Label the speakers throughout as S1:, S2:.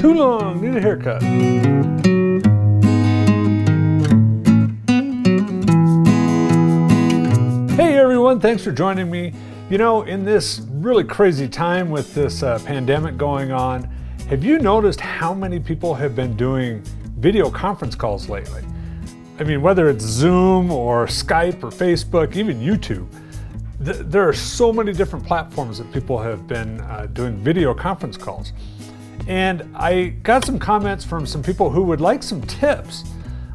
S1: too long, need a haircut. Hey everyone, thanks for joining me. You know, in this really crazy time with this pandemic going on, have you noticed how many people have been doing video conference calls lately? I mean, whether it's Zoom or Skype or Facebook, even YouTube, there are so many different platforms that people have been doing video conference calls. And I got some comments from some people who would like some tips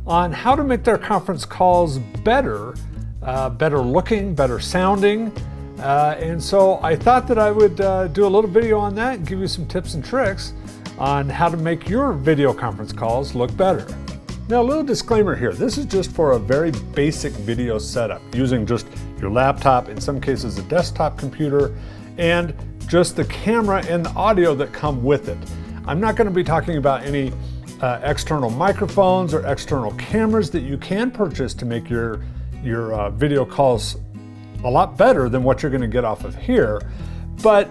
S1: on how to make their conference calls better, better looking, better sounding. And so I thought that I would do a little video on that and give you some tips and tricks on how to make your video conference calls look better. Now, a little disclaimer here. This is just for a very basic video setup using just your laptop, in some cases a desktop computer, and just the camera and the audio that come with it. I'm not going to be talking about any external microphones or external cameras that you can purchase to make your video calls a lot better than what you're going to get off of here. But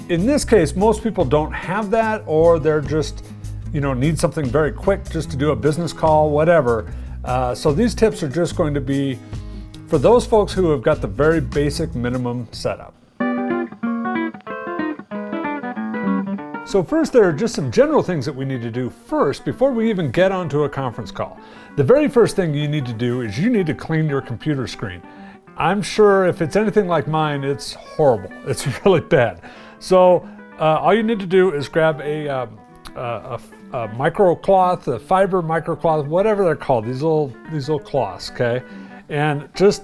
S1: in this case, most people don't have that, or they're just, you know, need something very quick just to do a business call, whatever. So these tips are just going to be for those folks who have got the very basic minimum setup. So first, there are just some general things that we need to do first before we even get onto a conference call. The very first thing you need to do is you need to clean your computer screen. I'm sure if it's anything like mine, it's horrible. It's really bad. So all you need to do is grab a microcloth, a fiber microcloth, whatever they're called, these little cloths, okay? And just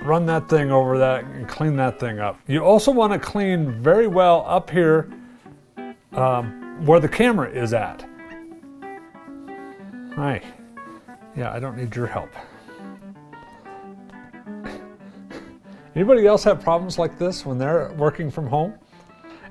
S1: run that thing over that and clean that thing up. You also want to clean very well up here where the camera is at. Hi. Yeah, I don't need your help. Anybody else have problems like this when they're working from home?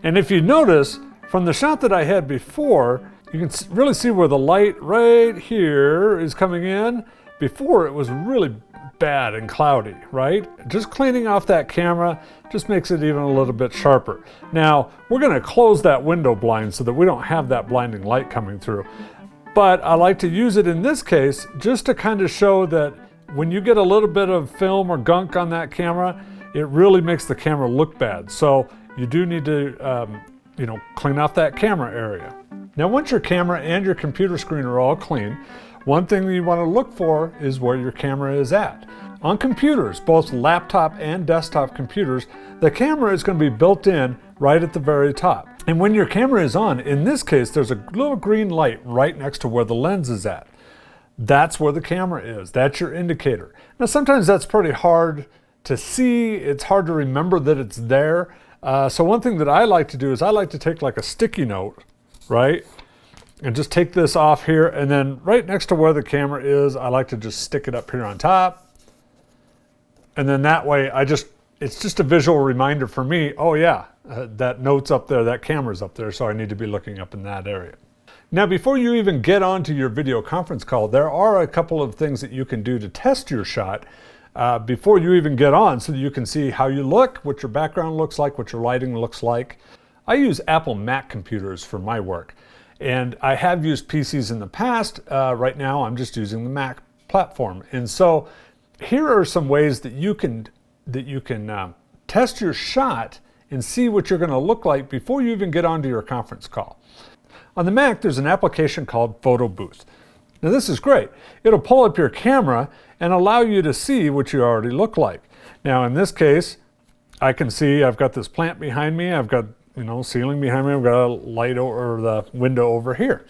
S1: And if you notice, from the shot that I had before, you can really see where the light right here is coming in. Before, it was really bad and cloudy, right? Just cleaning off that camera just makes it even a little bit sharper. Now, we're going to close that window blind so that we don't have that blinding light coming through. But I like to use it in this case just to kind of show that when you get a little bit of film or gunk on that camera, it really makes the camera look bad. So you do need to clean off that camera area. Now, once your camera and your computer screen are all clean, one thing that you want to look for is where your camera is at. On computers, both laptop and desktop computers, the camera is going to be built in right at the very top. And when your camera is on, in this case, there's a little green light right next to where the lens is at. That's where the camera is. That's your indicator. Now, sometimes that's pretty hard to see. It's hard to remember that it's there. So one thing that I like to do is I like to take like a sticky note, right? And just take this off here, and then right next to where the camera is, I like to just stick it up here on top. And then that way, it's just a visual reminder for me, oh yeah, that note's up there, that camera's up there, so I need to be looking up in that area. Now, before you even get onto your video conference call, there are a couple of things that you can do to test your shot before you even get on, so that you can see how you look, what your background looks like, what your lighting looks like. I use Apple Mac computers for my work. And I have used PCs in the past. Right now, I'm just using the Mac platform. And so here are some ways that you can test your shot and see what you're going to look like before you even get onto your conference call. On the Mac, there's an application called Photo Booth. Now, this is great. It'll pull up your camera and allow you to see what you already look like. Now, in this case, I can see I've got this plant behind me. I've got ceiling behind me. I've got a light or the window over here,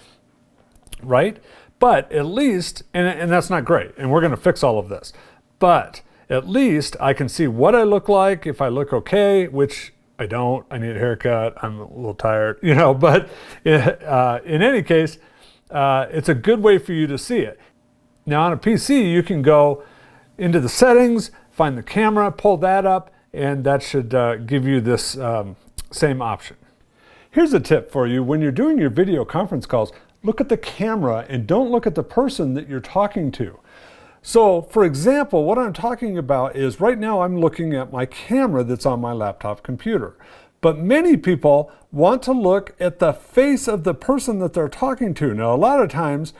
S1: right? But at least, and that's not great, and we're going to fix all of this, but at least I can see what I look like if I look okay, which I don't. I need a haircut. I'm a little tired, but in any case, it's a good way for you to see it. Now, on a PC, you can go into the settings, find the camera, pull that up, and that should give you this same option. Here's a tip for you. When you're doing your video conference calls, look at the camera and don't look at the person that you're talking to. So, for example, what I'm talking about is right now I'm looking at my camera that's on my laptop computer. But many people want to look at the face of the person that they're talking to. Now, a lot of times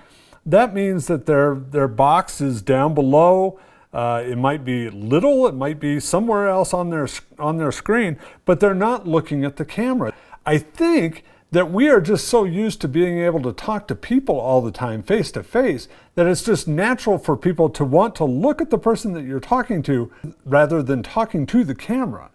S1: that means that their box is down below. It might be little, it might be somewhere else on their screen, but they're not looking at the camera. I think that we are just so used to being able to talk to people all the time, face to face, that it's just natural for people to want to look at the person that you're talking to rather than talking to the camera.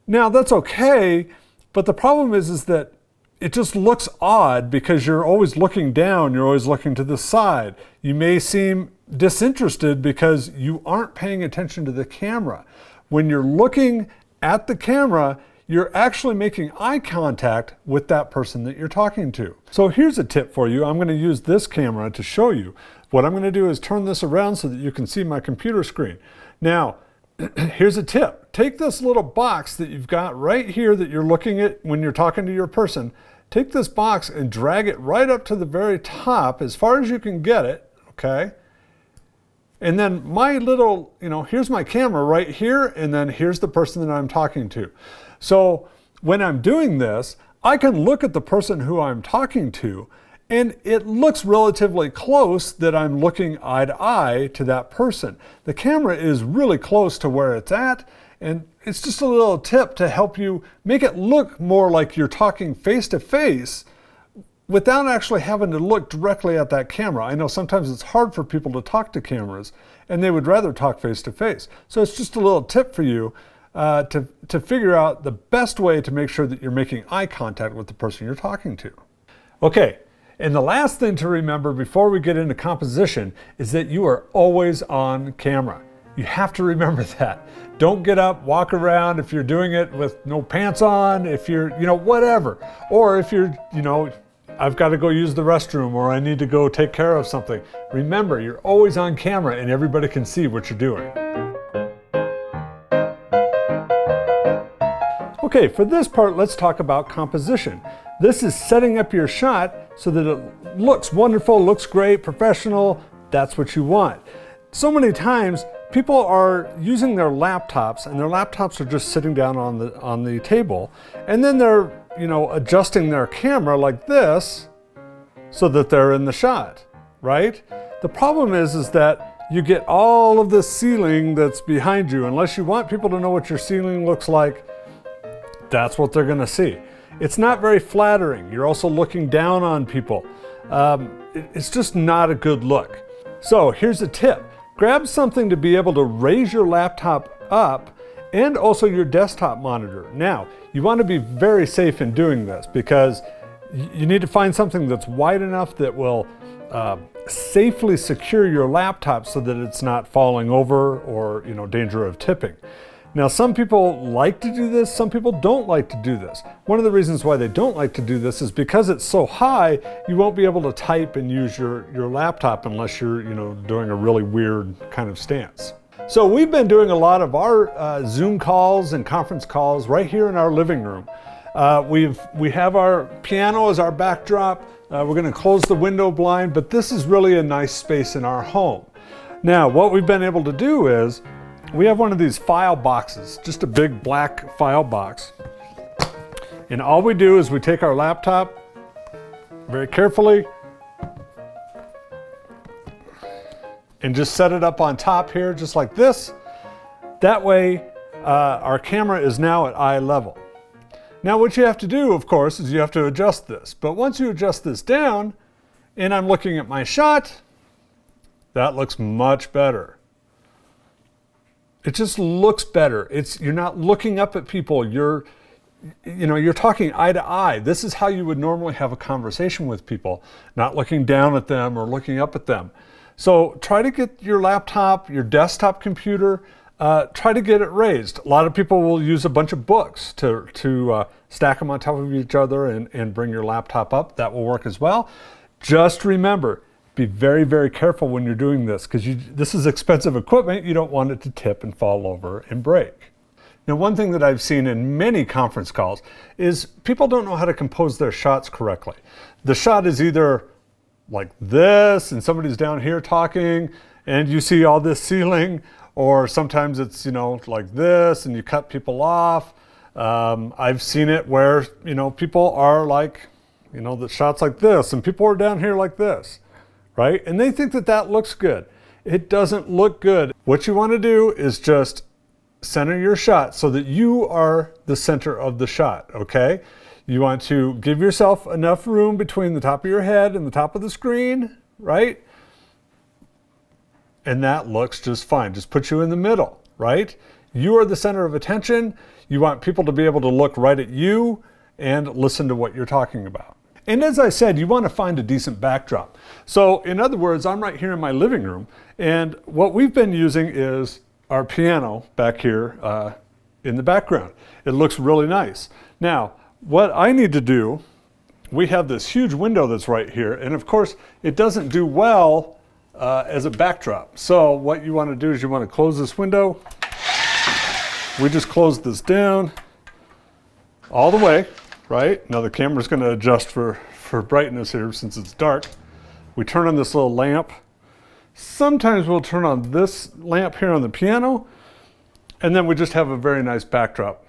S1: Now, that's okay, but the problem is that it just looks odd because you're always looking down, you're always looking to the side. You may seem disinterested because you aren't paying attention to the camera. When you're looking at the camera, you're actually making eye contact with that person that you're talking to. So here's a tip for you. I'm going to use this camera to show you. What I'm going to do is turn this around so that you can see my computer screen. Now, here's a tip. Take this little box that you've got right here that you're looking at when you're talking to your person. Take this box and drag it right up to the very top as far as you can get it, okay? And then my little, here's my camera right here, and then here's the person that I'm talking to. So when I'm doing this, I can look at the person who I'm talking to, and it looks relatively close that I'm looking eye to eye to that person. The camera is really close to where it's at, and it's just a little tip to help you make it look more like you're talking face to face without actually having to look directly at that camera. I know sometimes it's hard for people to talk to cameras, and they would rather talk face to face. So it's just a little tip for you to figure out the best way to make sure that you're making eye contact with the person you're talking to. Okay, and the last thing to remember before we get into composition is that you are always on camera. You have to remember that. Don't get up, walk around if you're doing it with no pants on, if you're, whatever. Or if you're, I've got to go use the restroom or I need to go take care of something. Remember, you're always on camera and everybody can see what you're doing. Okay, for this part, let's talk about composition. This is setting up your shot so that it looks wonderful, looks great, professional. That's what you want. So many times, people are using their laptops, and their laptops are just sitting down on the table, and then they're, adjusting their camera like this so that they're in the shot, right? The problem is that you get all of this ceiling that's behind you. Unless you want people to know what your ceiling looks like, that's what they're gonna see. It's not very flattering. You're also looking down on people. It's just not a good look. So here's a tip. Grab something to be able to raise your laptop up and also your desktop monitor. Now, you want to be very safe in doing this because you need to find something that's wide enough that will safely secure your laptop so that it's not falling over or danger of tipping. Now, some people like to do this, some people don't like to do this. One of the reasons why they don't like to do this is because it's so high, you won't be able to type and use your laptop unless you're doing a really weird kind of stance. So we've been doing a lot of our Zoom calls and conference calls right here in our living room. We have our piano as our backdrop. We're going to close the window blind, but this is really a nice space in our home. Now, what we've been able to do is we have one of these file boxes, just a big black file box. And all we do is we take our laptop very carefully and just set it up on top here, just like this. That way, our camera is now at eye level. Now, what you have to do, of course, is you have to adjust this. But once you adjust this down, and I'm looking at my shot, that looks much better. It just looks better. You're not looking up at people. You're talking eye to eye. This is how you would normally have a conversation with people, not looking down at them or looking up at them. So try to get your laptop, your desktop computer, try to get it raised. A lot of people will use a bunch of books to stack them on top of each other and bring your laptop up. That will work as well. Just remember, be very, very careful when you're doing this because this is expensive equipment. You don't want it to tip and fall over and break. Now, one thing that I've seen in many conference calls is people don't know how to compose their shots correctly. The shot is either like this and somebody's down here talking and you see all this ceiling, or sometimes it's, like this and you cut people off. I've seen it where, people are like, the shots like this, and people are down here like this, right? And they think that that looks good. It doesn't look good. What you want to do is just center your shot so that you are the center of the shot, okay? You want to give yourself enough room between the top of your head and the top of the screen, right? And that looks just fine. Just put you in the middle, right? You are the center of attention. You want people to be able to look right at you and listen to what you're talking about. And as I said, you want to find a decent backdrop. So in other words, I'm right here in my living room, and what we've been using is our piano back here in the background. It looks really nice. Now, what I need to do, we have this huge window that's right here, and of course, it doesn't do well as a backdrop. So what you want to do is you want to close this window. We just close this down all the way, right? Now the camera's going to adjust for brightness here since it's dark. We turn on this little lamp. Sometimes we'll turn on this lamp here on the piano, and then we just have a very nice backdrop.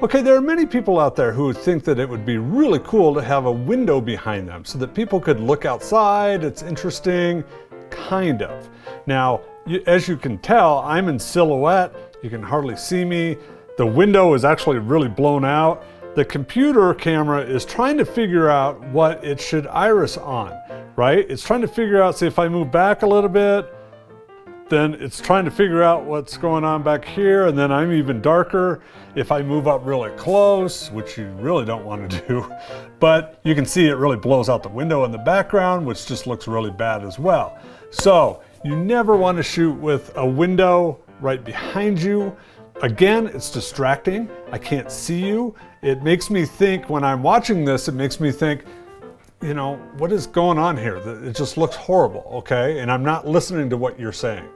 S1: Okay, there are many people out there who think that it would be really cool to have a window behind them so that people could look outside. It's interesting, kind of. Now, as you can tell, I'm in silhouette. You can hardly see me. The window is actually really blown out. The computer camera is trying to figure out what it should iris on, right? It's trying to figure out, see, if I move back a little bit, then it's trying to figure out what's going on back here, and then I'm even darker if I move up really close, which you really don't want to do. But you can see it really blows out the window in the background, which just looks really bad as well. So you never want to shoot with a window right behind you. Again, it's distracting. I can't see you. It makes me think, when I'm watching this, it makes me think, what is going on here? It just looks horrible, okay? And I'm not listening to what you're saying.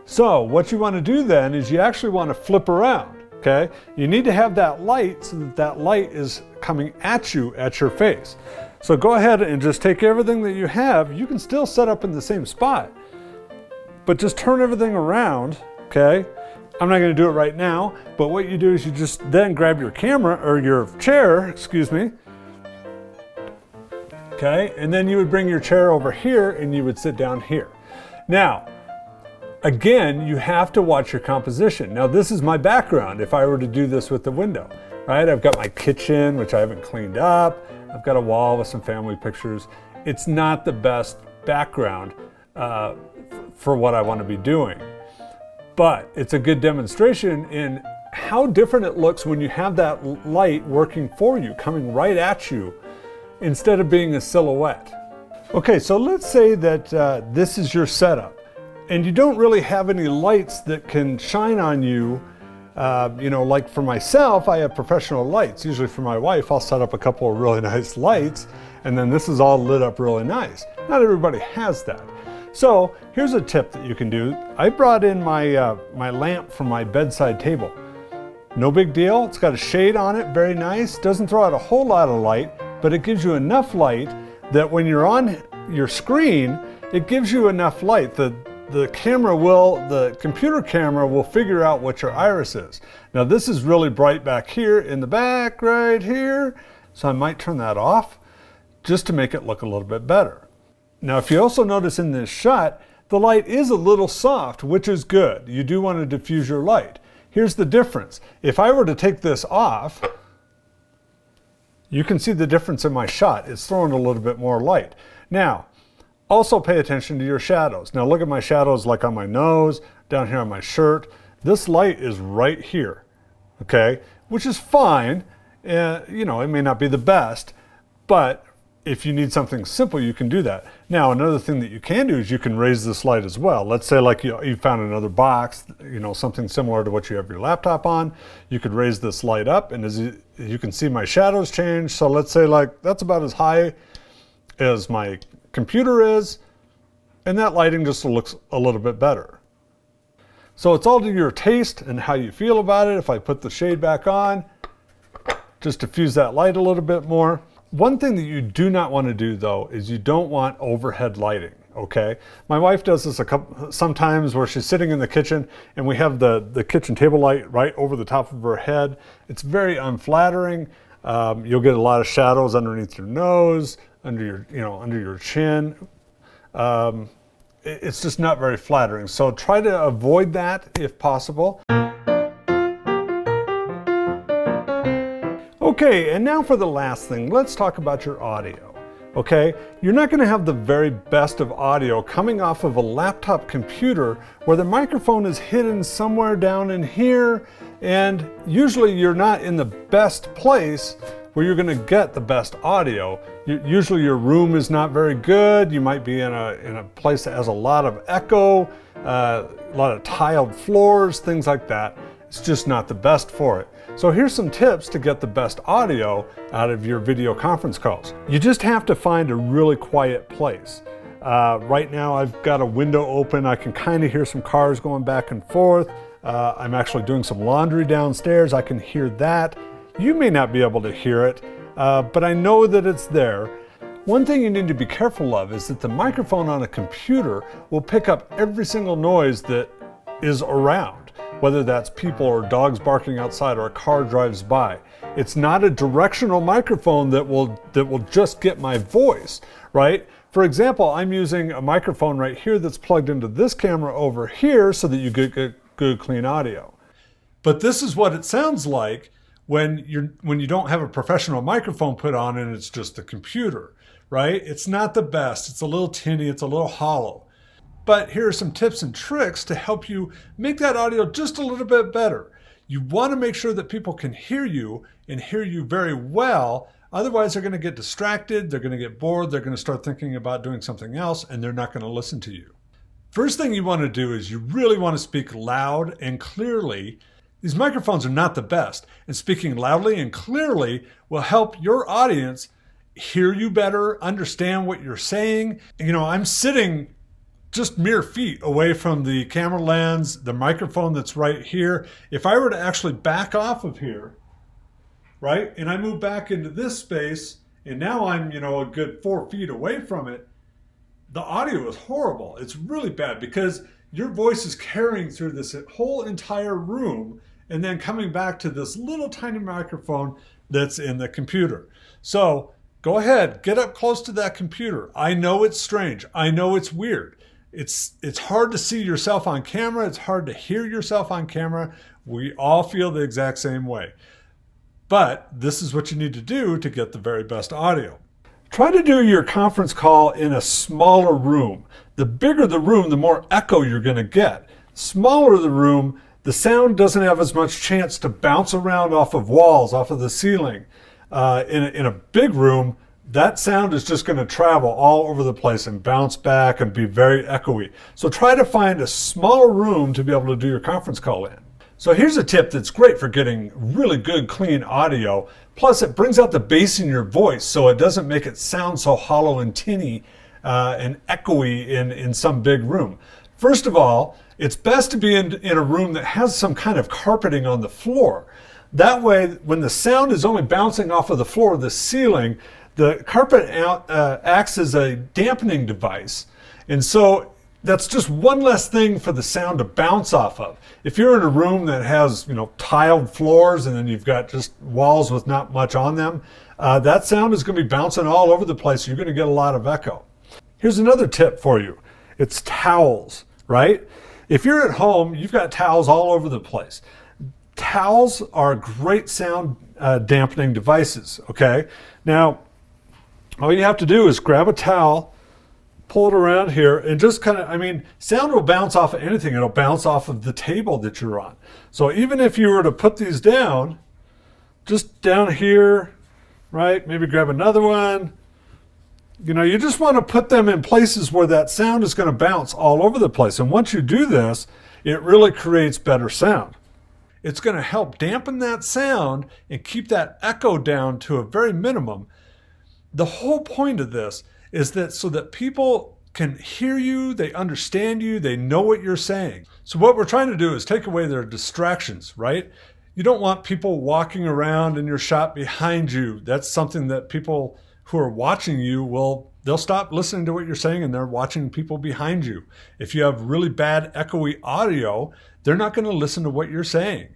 S1: So what you want to do then is you actually want to flip around, okay? You need to have that light so that that light is coming at you at your face. So go ahead and just take everything that you have. You can still set up in the same spot, but just turn everything around, okay? I'm not going to do it right now, but what you do is you just then grab your camera, or your chair, excuse me, okay? And then you would bring your chair over here and you would sit down here. Now, again, you have to watch your composition. Now, this is my background if I were to do this with the window, right? I've got my kitchen, which I haven't cleaned up. I've got a wall with some family pictures. It's not the best background for what I want to be doing. But it's a good demonstration in how different it looks when you have that light working for you, coming right at you, instead of being a silhouette. Okay, so let's say that this is your setup, and you don't really have any lights that can shine on you. Like for myself, I have professional lights. Usually for my wife, I'll set up a couple of really nice lights, and then this is all lit up really nice. Not everybody has that. So here's a tip that you can do. I brought in my lamp from my bedside table. No big deal. It's got a shade on it, very nice. Doesn't throw out a whole lot of light, but it gives you enough light that when you're on your screen, it gives you enough light. The computer camera will figure out what your iris is. Now this is really bright back here in the back, right here. So I might turn that off just to make it look a little bit better. Now, if you also notice in this shot, the light is a little soft, which is good. You do want to diffuse your light. Here's the difference. If I were to take this off, you can see the difference in my shot. It's throwing a little bit more light. Now, also pay attention to your shadows. Now look at my shadows like on my nose, down here on my shirt. This light is right here, okay? Which is fine. It may not be the best, but if you need something simple, you can do that. Now, another thing that you can do is you can raise this light as well. Let's say like you found another box, something similar to what you have your laptop on. You could raise this light up, and as you can see my shadows change. So let's say like that's about as high as my computer is, and that lighting just looks a little bit better. So it's all to your taste and how you feel about it. If I put the shade back on, just diffuse that light a little bit more. One thing that you do not want to do though is you don't want overhead lighting, okay? My wife does this sometimes where she's sitting in the kitchen and we have the kitchen table light right over the top of her head. It's very unflattering. You'll get a lot of shadows underneath your nose, under your chin. It's just not very flattering. So try to avoid that if possible. Okay, and now for the last thing, let's talk about your audio. Okay, you're not going to have the very best of audio coming off of a laptop computer where the microphone is hidden somewhere down in here, and usually you're not in the best place where you're going to get the best audio. Usually your room is not very good. You might be in a place that has a lot of echo, a lot of tiled floors, things like that. It's just not the best for it. So here's some tips to get the best audio out of your video conference calls. You just have to find a really quiet place. Right now I've got a window open. I can kind of hear some cars going back and forth. I'm actually doing some laundry downstairs. I can hear that. You may not be able to hear it, but I know that it's there. One thing you need to be careful of is that the microphone on a computer will pick up every single noise that is around, whether that's people or dogs barking outside or a car drives by. It's not a directional microphone that will just get my voice, right? For example, I'm using a microphone right here that's plugged into this camera over here so that you get good clean audio. But this is what it sounds like when you don't have a professional microphone put on and it's just the computer, right? It's not the best. It's a little tinny, it's a little hollow. But here are some tips and tricks to help you make that audio just a little bit better. You want to make sure that people can hear you and hear you very well. Otherwise, they're going to get distracted, they're going to get bored, they're going to start thinking about doing something else, and they're not going to listen to you. First thing you want to do is you really want to speak loud and clearly. These microphones are not the best, and speaking loudly and clearly will help your audience hear you better, understand what you're saying. I'm sitting just mere feet away from the camera lens, the microphone that's right here. If I were to actually back off of here, right, and I move back into this space, and now I'm, a good 4 feet away from it, the audio is horrible. It's really bad because your voice is carrying through this whole entire room and then coming back to this little tiny microphone that's in the computer. So go ahead, get up close to that computer. I know it's strange. I know it's weird. It's hard to see yourself on camera. It's hard to hear yourself on camera. We all feel the exact same way. But this is what you need to do to get the very best audio. Try to do your conference call in a smaller room. The bigger the room, the more echo you're going to get. Smaller the room, the sound doesn't have as much chance to bounce around off of walls, off of the ceiling. In a big room, that sound is just going to travel all over the place and bounce back and be very echoey. So try to find a smaller room to be able to do your conference call in. So here's a tip that's great for getting really good, clean audio. Plus it brings out the bass in your voice so it doesn't make it sound so hollow and tinny and echoey in some big room. First of all, it's best to be in a room that has some kind of carpeting on the floor. That way, when the sound is only bouncing off of the floor or the ceiling, the carpet acts as a dampening device. And so that's just one less thing for the sound to bounce off of. If you're in a room that has, tiled floors and then you've got just walls with not much on them, that sound is going to be bouncing all over the place. You're going to get a lot of echo. Here's another tip for you. It's towels, right? If you're at home, you've got towels all over the place. Towels are great sound dampening devices, okay? Now, all you have to do is grab a towel, pull it around here, and just sound will bounce off of anything. It'll bounce off of the table that you're on. So even if you were to put these down, just down here, right? Maybe grab another one. You just want to put them in places where that sound is going to bounce all over the place. And once you do this, it really creates better sound. It's going to help dampen that sound and keep that echo down to a very minimum. The whole point of this is that so that people can hear you, they understand you, they know what you're saying. So what we're trying to do is take away their distractions, right? You don't want people walking around in your shop behind you. That's something that people who are watching you will they'll stop listening to what you're saying and they're watching people behind you. If you have really bad echoey audio, they're not going to listen to what you're saying.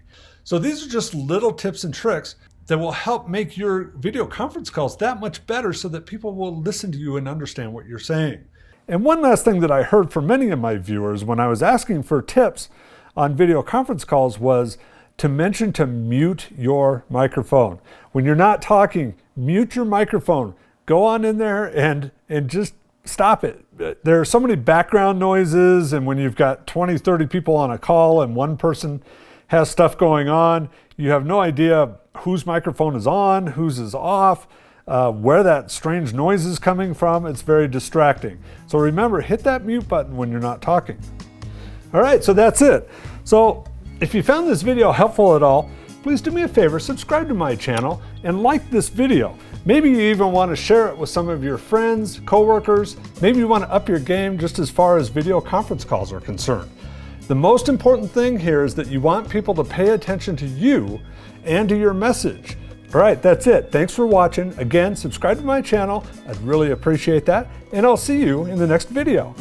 S1: So these are just little tips and tricks that will help make your video conference calls that much better so that people will listen to you and understand what you're saying. And one last thing that I heard from many of my viewers when I was asking for tips on video conference calls was to mention to mute your microphone. When you're not talking, mute your microphone. Go on in there and just stop it. There are so many background noises, and when you've got 20, 30 people on a call and one person has stuff going on, you have no idea whose microphone is on, whose is off, where that strange noise is coming from. It's very distracting. So remember, hit that mute button when you're not talking. All right, so that's it. So if you found this video helpful at all, please do me a favor, subscribe to my channel and like this video. Maybe you even want to share it with some of your friends, coworkers. Maybe you want to up your game just as far as video conference calls are concerned. The most important thing here is that you want people to pay attention to you and to your message. All right, that's it. Thanks for watching. Again, subscribe to my channel. I'd really appreciate that. And I'll see you in the next video.